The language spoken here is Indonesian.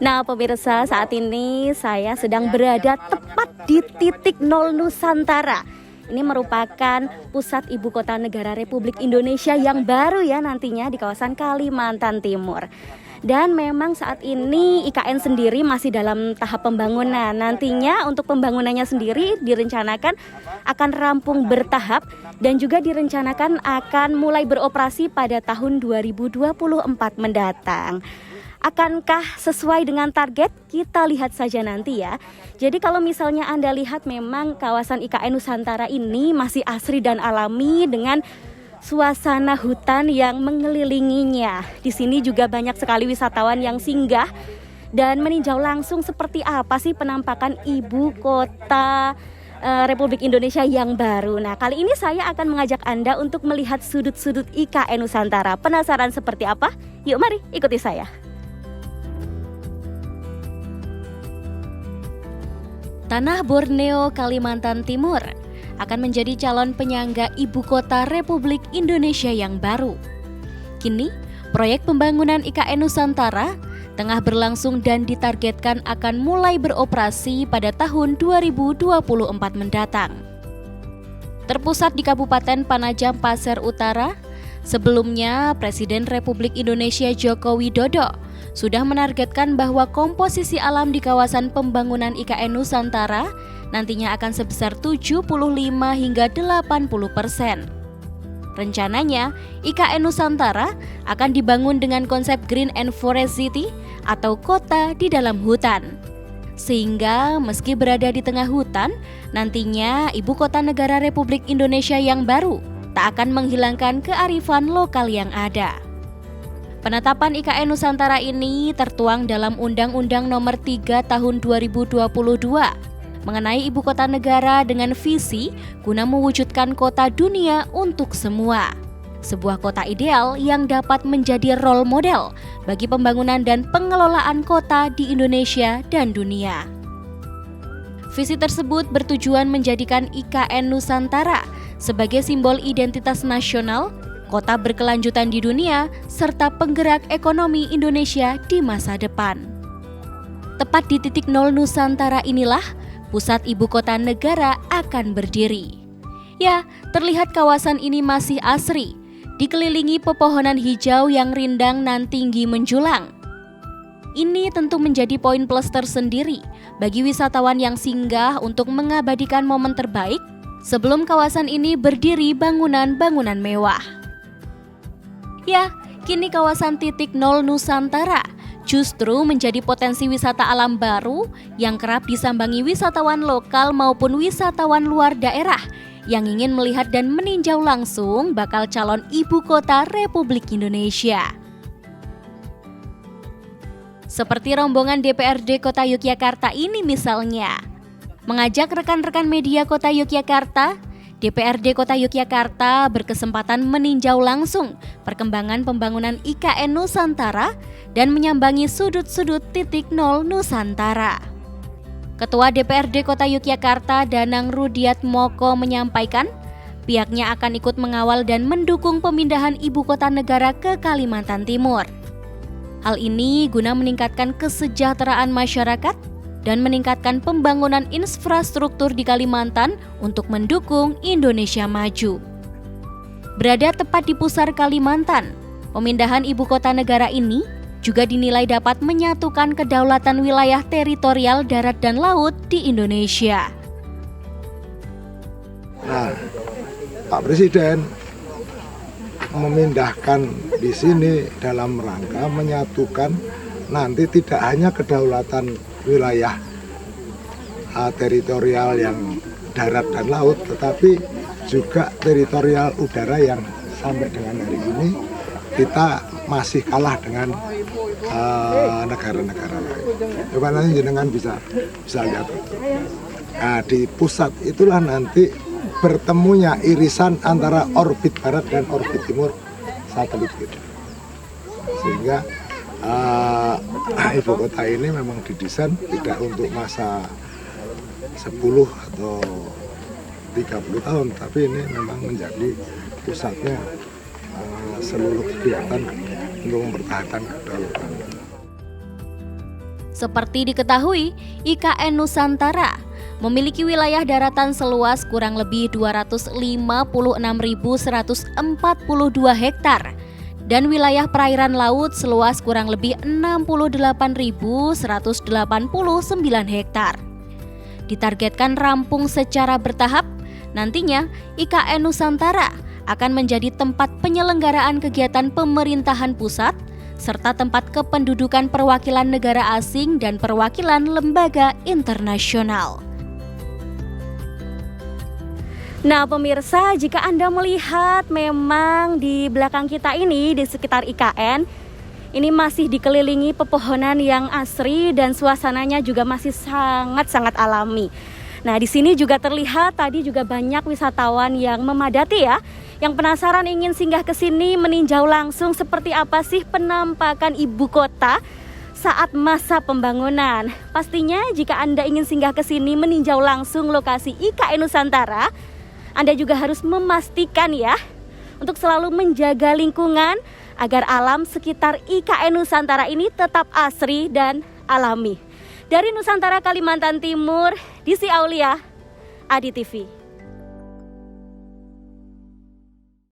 Nah, pemirsa, saat ini saya sedang berada tepat di titik nol Nusantara. Ini merupakan pusat ibu kota negara Republik Indonesia yang baru ya nantinya di kawasan Kalimantan Timur. Dan memang saat ini IKN sendiri masih dalam tahap pembangunan. Nantinya untuk pembangunannya sendiri direncanakan akan rampung bertahap dan juga direncanakan akan mulai beroperasi pada tahun 2024 mendatang. Akankah sesuai dengan target? Kita lihat saja nanti ya. Jadi kalau misalnya Anda lihat memang kawasan IKN Nusantara ini masih asri dan alami dengan suasana hutan yang mengelilinginya. Di sini juga banyak sekali wisatawan yang singgah dan meninjau langsung seperti apa sih penampakan ibu kota Republik Indonesia yang baru. Nah, kali ini saya akan mengajak Anda untuk melihat sudut-sudut IKN Nusantara. Penasaran seperti apa? Yuk mari ikuti saya. Tanah Borneo, Kalimantan Timur akan menjadi calon penyangga ibu kota Republik Indonesia yang baru. Kini, proyek pembangunan IKN Nusantara tengah berlangsung dan ditargetkan akan mulai beroperasi pada tahun 2024 mendatang. Terpusat di Kabupaten Panajam Pasir Utara, sebelumnya Presiden Republik Indonesia Joko Widodo sudah menargetkan bahwa komposisi alam di kawasan pembangunan IKN Nusantara nantinya akan sebesar 75 hingga 80%. Rencananya, IKN Nusantara akan dibangun dengan konsep Green and Forest City atau kota di dalam hutan. Sehingga meski berada di tengah hutan, nantinya ibu kota negara Republik Indonesia yang baru tak akan menghilangkan kearifan lokal yang ada. Penetapan IKN Nusantara ini tertuang dalam Undang-Undang Nomor 3 Tahun 2022 mengenai ibu kota negara dengan visi guna mewujudkan kota dunia untuk semua. Sebuah kota ideal yang dapat menjadi role model bagi pembangunan dan pengelolaan kota di Indonesia dan dunia. Visi tersebut bertujuan menjadikan IKN Nusantara sebagai simbol identitas nasional, kota berkelanjutan di dunia, serta penggerak ekonomi Indonesia di masa depan. Tepat di titik nol Nusantara inilah pusat ibu kota negara akan berdiri. Ya, terlihat kawasan ini masih asri, dikelilingi pepohonan hijau yang rindang nan tinggi menjulang. Ini tentu menjadi poin plus tersendiri bagi wisatawan yang singgah untuk mengabadikan momen terbaik sebelum kawasan ini berdiri bangunan-bangunan mewah. Ya, kini kawasan titik nol Nusantara justru menjadi potensi wisata alam baru yang kerap disambangi wisatawan lokal maupun wisatawan luar daerah yang ingin melihat dan meninjau langsung bakal calon ibu kota Republik Indonesia. Seperti rombongan DPRD Kota Yogyakarta ini misalnya, mengajak rekan-rekan media Kota Yogyakarta, DPRD Kota Yogyakarta berkesempatan meninjau langsung perkembangan pembangunan IKN Nusantara dan menyambangi sudut-sudut titik nol Nusantara. Ketua DPRD Kota Yogyakarta Danang Rudiat Moko menyampaikan, pihaknya akan ikut mengawal dan mendukung pemindahan ibu kota negara ke Kalimantan Timur. Hal ini guna meningkatkan kesejahteraan masyarakat dan meningkatkan pembangunan infrastruktur di Kalimantan untuk mendukung Indonesia maju. Berada tepat di pusar Kalimantan, pemindahan ibu kota negara ini juga dinilai dapat menyatukan kedaulatan wilayah teritorial darat dan laut di Indonesia. Nah, Pak Presiden memindahkan di sini dalam rangka menyatukan nanti tidak hanya kedaulatan wilayah teritorial yang darat dan laut, tetapi juga teritorial udara yang sampai dengan hari ini kita masih kalah dengan negara-negara lain. Coba nanti jenengan bisa lihat itu. Nah, di pusat itulah nanti bertemunya irisan antara orbit barat dan orbit timur satelit kita. Sehingga ibu kota ini memang didesain tidak untuk masa 10 atau 30 tahun, tapi ini memang menjadi pusatnya seluruh kegiatan untuk mempertahankan kedaulatan. Seperti diketahui, IKN Nusantara memiliki wilayah daratan seluas kurang lebih 256.142 hektar dan wilayah perairan laut seluas kurang lebih 68.189 hektar. Ditargetkan rampung secara bertahap, nantinya IKN Nusantara akan menjadi tempat penyelenggaraan kegiatan pemerintahan pusat serta tempat kependudukan perwakilan negara asing dan perwakilan lembaga internasional. Nah pemirsa, jika Anda melihat memang di belakang kita ini di sekitar IKN ini masih dikelilingi pepohonan yang asri dan suasananya juga masih sangat-sangat alami. Nah di sini juga terlihat tadi juga banyak wisatawan yang memadati ya, yang penasaran ingin singgah ke sini meninjau langsung seperti apa sih penampakan ibu kota saat masa pembangunan. Pastinya jika Anda ingin singgah ke sini meninjau langsung lokasi IKN Nusantara, Anda juga harus memastikan ya untuk selalu menjaga lingkungan agar alam sekitar IKN Nusantara ini tetap asri dan alami. Dari Nusantara Kalimantan Timur, Disi Aulia, Adi TV.